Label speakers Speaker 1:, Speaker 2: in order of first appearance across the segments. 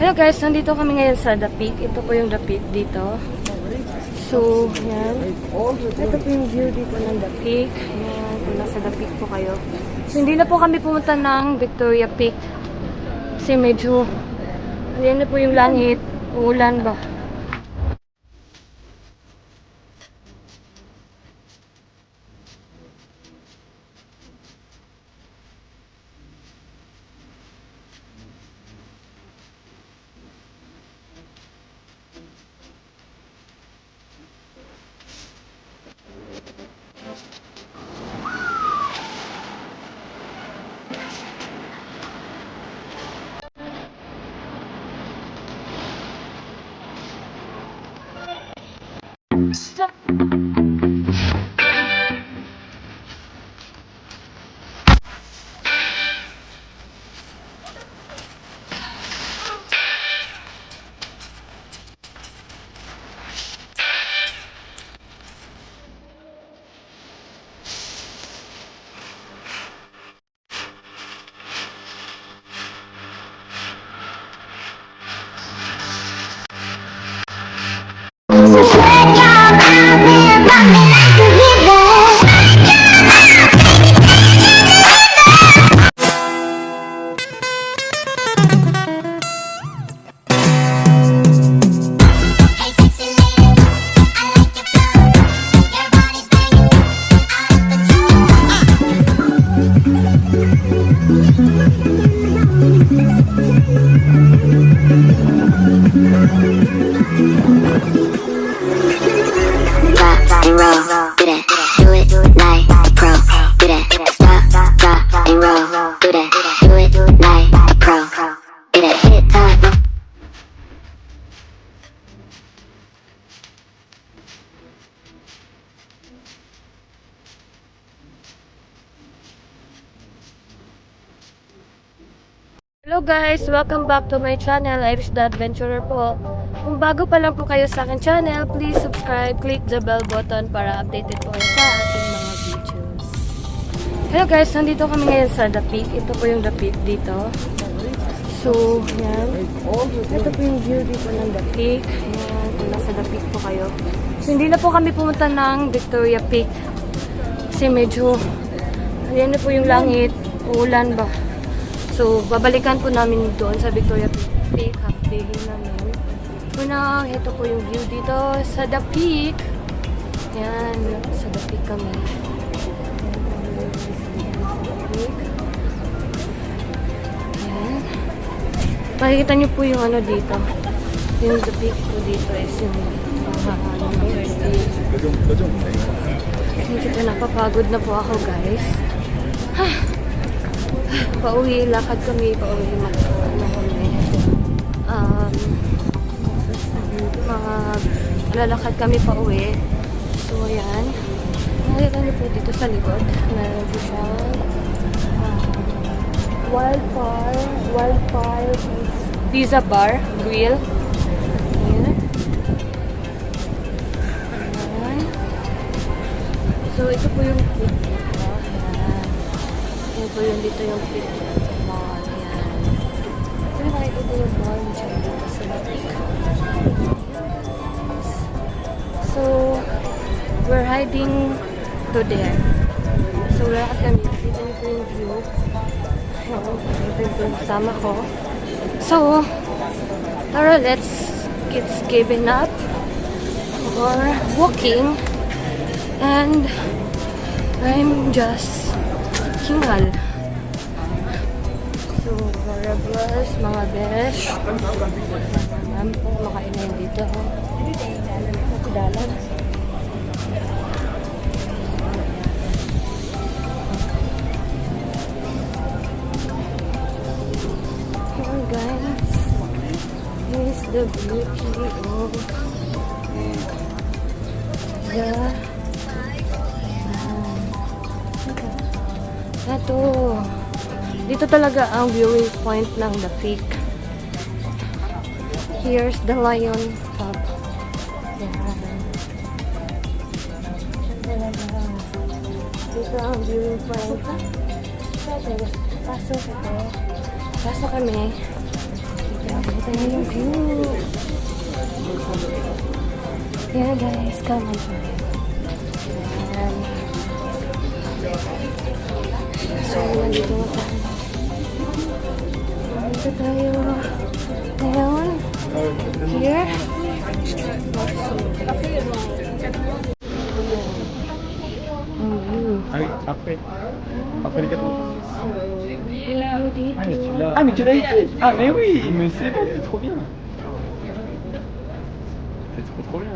Speaker 1: Hello guys, nandito kami ngayon sa The Peak. Ito po yung The Peak dito. So, yan. Ito po yung view dito ng The Peak. Yan, kung nasa The Peak po kayo. So, hindi na po kami pumunta ng Victoria Peak. Kasi medyo, ayan na po yung langit. Uulan ba? Stop. Hello guys! Welcome back to my channel, Irish the Adventurer po. Kung bago pa lang po kayo sa akin channel, please subscribe, click the bell button para updated po kayo sa ating mga videos. Hello guys! Nandito kami ngayon sa The Peak. Ito po yung The Peak dito. So, yan. Ito po yung view dito ng The Peak. Yan, kung nasa The Peak po kayo. So, hindi na po kami pumunta ng Victoria Peak. Kasi medyo, ayan na po yung langit. Uulan ba? So, babalikan po namin doon sa Victoria Peak. Half-day namin. Una, ito po yung view dito sa The Peak. Yan, sa The Peak kami. Yan. Makikita nyo po yung ano dito. Yung The Peak po dito is yung medyo napapagod na po ako guys. Pauwi, lakad kami, pauwi lalakad kami pauwi. So, ayan. Nakita niyo po dito sa likod. Meron po siyang Wildfire Pizza Bar, Grill. Ayan. Ayan. So, ito po yung food dito. Ayan. Ito yung dito yung pit mall. Ayan. Ito yung ito yung mall dito sa Latik. So, we're heading to there. So, lakad kami. Dito yung view. Ito yung kasama ko. So, tara, let's get given up or walking. And I'm just hingal. So, variables, mga besh. Marami po makainin dito. Dalan. Here guys, here's the beauty of ito. Dito talaga ang viewing point ng The Peak. Here's the Lion Pub. Dito ang viewing point. Pasok ito. Pasok kami. Ito na yung view. Yeah guys, come on. Ayan. So, nandito na tayo. Nandito tayo. Ngayon, here.
Speaker 2: Ah oui, après. Après les 4 mois.
Speaker 1: Dito.
Speaker 2: Ah, mais tu l'as. Ah, mais tu l'as été. Ah, mais oui, mais c'est bon, c'est trop bien. C'est trop bien.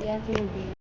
Speaker 1: Yan, hindi.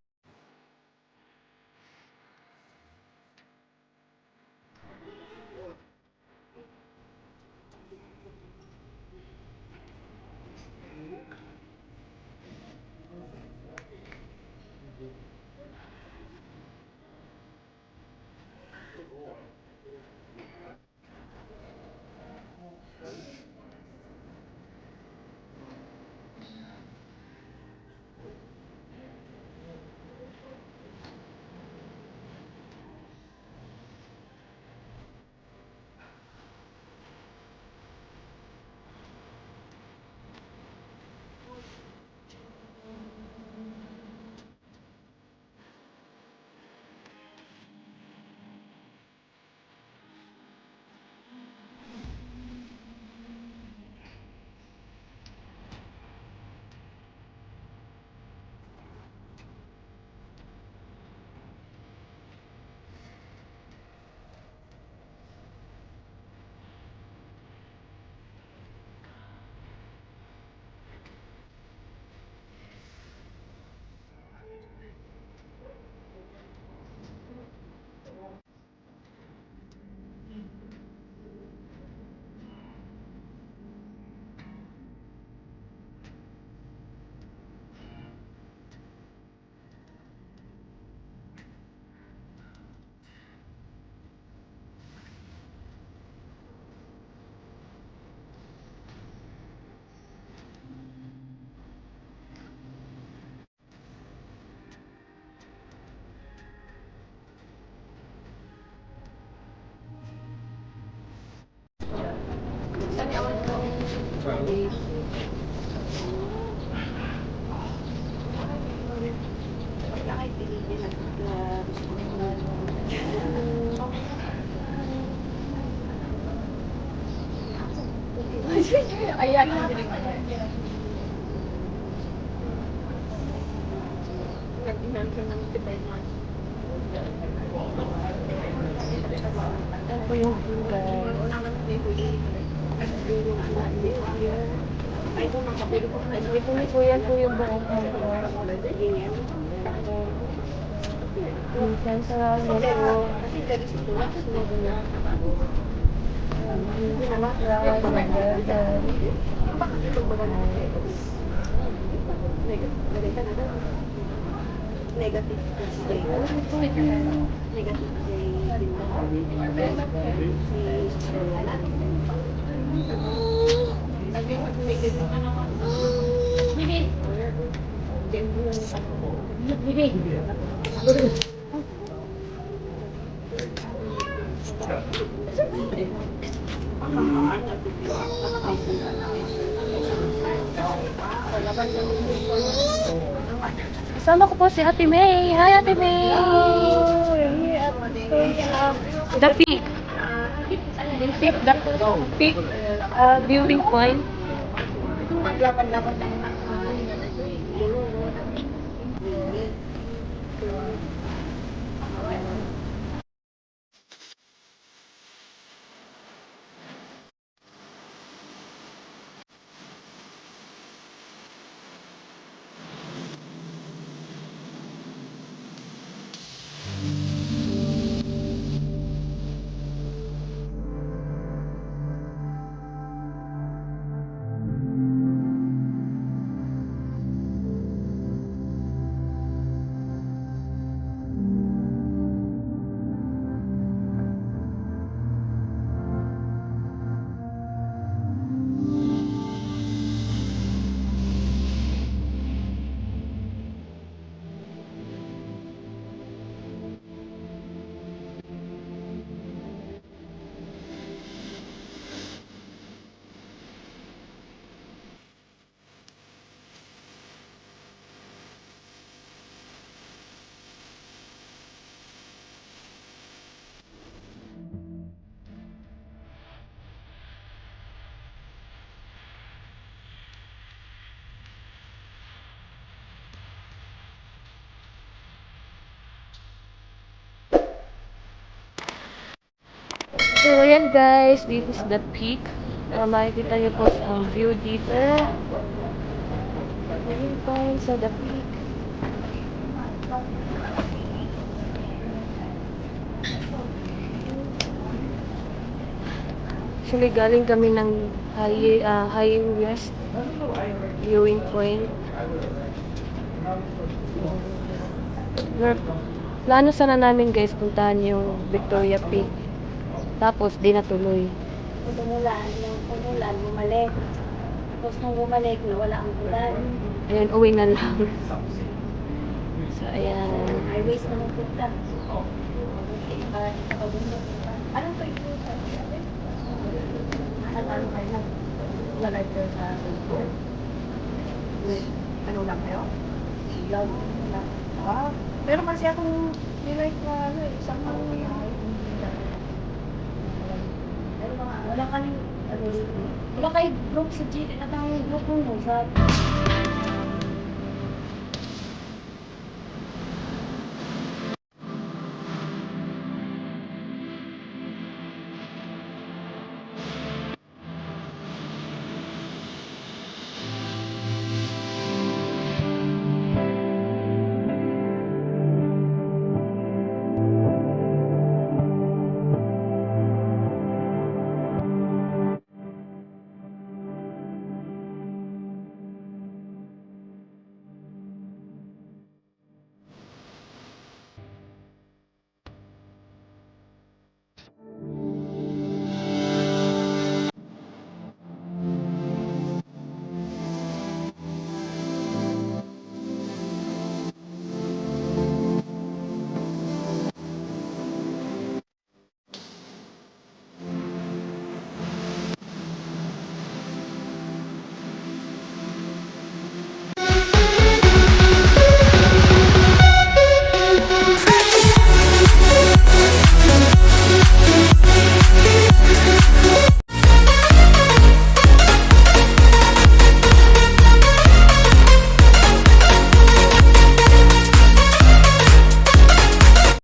Speaker 1: Ayan. Yan po yung view guys. Yan po yung buong mundo. Minsan sa mundo.
Speaker 3: Negative
Speaker 1: Kasama ko po si Ate May. Hi, Ate May! The peak. The peak viewing point. So, ayan guys, this is the peak. Makikita niyo po ang view dito. Ayan po sa the peak. Actually, galing kami ng High West viewing point. Plano sana namin guys puntahan yung Victoria Peak. Tapos, di natuloy.
Speaker 3: Tumulan, bumalik. Tapos nung bumalik, nawala ang ulan.
Speaker 1: Ayan, uwi na lang. So, ayan.
Speaker 3: Highways na magpunta. Anong to ito? Ano kayo? Lalagay ko sa ano lang kayo? Love lang. Ah, pero kasi akong nilike na ano eh, isang wala kang wala kay group sa G at ang group mo sa